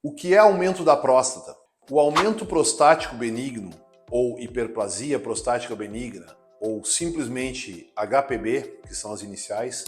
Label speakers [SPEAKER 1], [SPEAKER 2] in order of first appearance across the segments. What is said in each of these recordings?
[SPEAKER 1] O que é aumento da próstata? O aumento prostático benigno, ou hiperplasia prostática benigna, ou simplesmente HPB, que são as iniciais,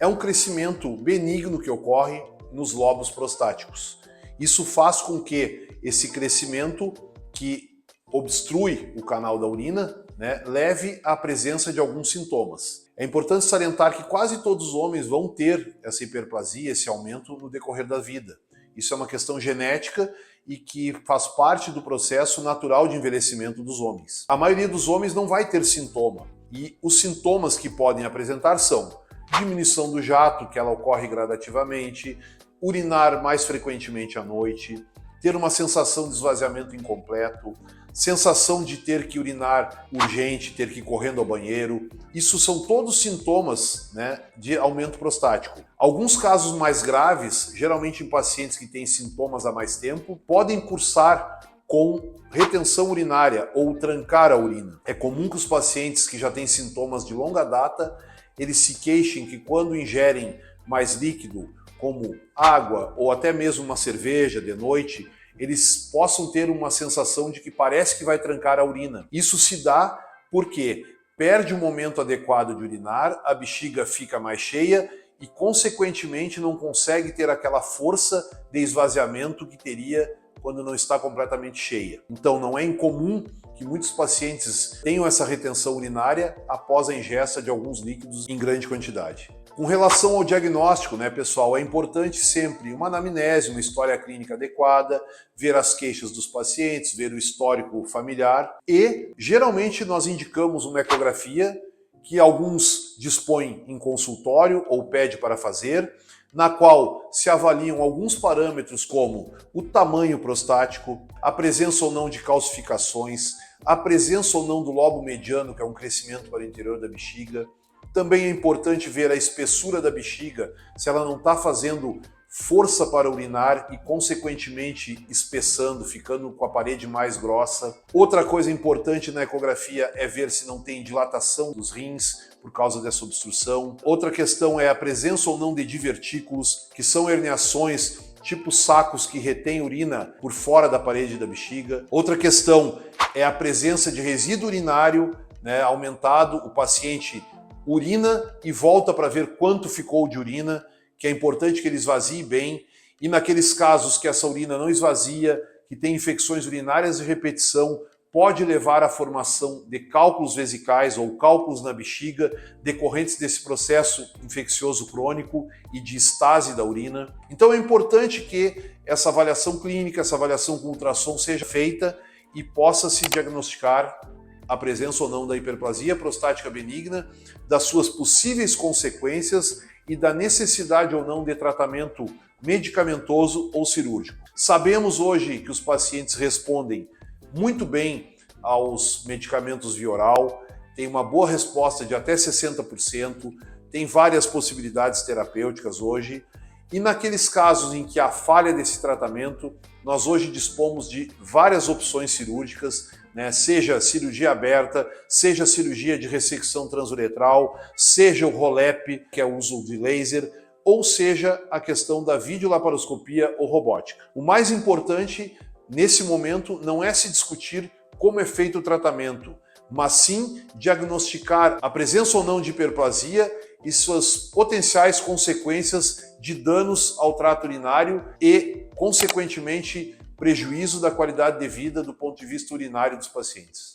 [SPEAKER 1] é um crescimento benigno que ocorre nos lobos prostáticos. Isso faz com que esse crescimento, que obstrui o canal da urina, leve à presença de alguns sintomas. É importante salientar que quase todos os homens vão ter essa hiperplasia, esse aumento no decorrer da vida. Isso é uma questão genética e que faz parte do processo natural de envelhecimento dos homens. A maioria dos homens não vai ter sintoma, e os sintomas que podem apresentar são diminuição do jato, que ela ocorre gradativamente, urinar mais frequentemente à noite, ter uma sensação de esvaziamento incompleto, sensação de ter que urinar urgente, ter que ir correndo ao banheiro. Isso são todos sintomas de aumento prostático. Alguns casos mais graves, geralmente em pacientes que têm sintomas há mais tempo, podem cursar com retenção urinária ou trancar a urina. É comum que os pacientes que já têm sintomas de longa data, eles se queixem que quando ingerem mais líquido, como água ou até mesmo uma cerveja de noite, eles possam ter uma sensação de que parece que vai trancar a urina. Isso se dá porque perde o momento adequado de urinar, a bexiga fica mais cheia e, consequentemente, não consegue ter aquela força de esvaziamento que teria quando não está completamente cheia. Então, não é incomum que muitos pacientes tenham essa retenção urinária após a ingesta de alguns líquidos em grande quantidade. Com relação ao diagnóstico, pessoal, é importante sempre uma anamnese, uma história clínica adequada, ver as queixas dos pacientes, ver o histórico familiar e, geralmente, nós indicamos uma ecografia que alguns dispõem em consultório ou pede para fazer, na qual se avaliam alguns parâmetros como o tamanho prostático, a presença ou não de calcificações, a presença ou não do lobo mediano, que é um crescimento para o interior da bexiga. Também é importante ver a espessura da bexiga, se ela não está fazendo força para urinar e, consequentemente, espessando, ficando com a parede mais grossa. Outra coisa importante na ecografia é ver se não tem dilatação dos rins por causa dessa obstrução. Outra questão é a presença ou não de divertículos, que são herniações tipo sacos que retêm urina por fora da parede da bexiga. Outra questão é a presença de resíduo urinário aumentado. O paciente urina e volta para ver quanto ficou de urina, que é importante que ele esvazie bem, e naqueles casos que essa urina não esvazia, que tem infecções urinárias de repetição, pode levar à formação de cálculos vesicais ou cálculos na bexiga, decorrentes desse processo infeccioso crônico e de estase da urina. Então é importante que essa avaliação clínica, essa avaliação com ultrassom seja feita e possa se diagnosticar a presença ou não da hiperplasia prostática benigna, das suas possíveis consequências e da necessidade ou não de tratamento medicamentoso ou cirúrgico. Sabemos hoje que os pacientes respondem muito bem aos medicamentos via oral, tem uma boa resposta de até 60%, tem várias possibilidades terapêuticas hoje, e naqueles casos em que há falha desse tratamento, nós hoje dispomos de várias opções cirúrgicas, seja cirurgia aberta, seja cirurgia de ressecção transuretral, seja o ROLEP, que é o uso de laser, ou seja a questão da videolaparoscopia ou robótica. O mais importante nesse momento não é se discutir como é feito o tratamento, mas sim diagnosticar a presença ou não de hiperplasia e suas potenciais consequências de danos ao trato urinário e, consequentemente, prejuízo da qualidade de vida do ponto de vista urinário dos pacientes.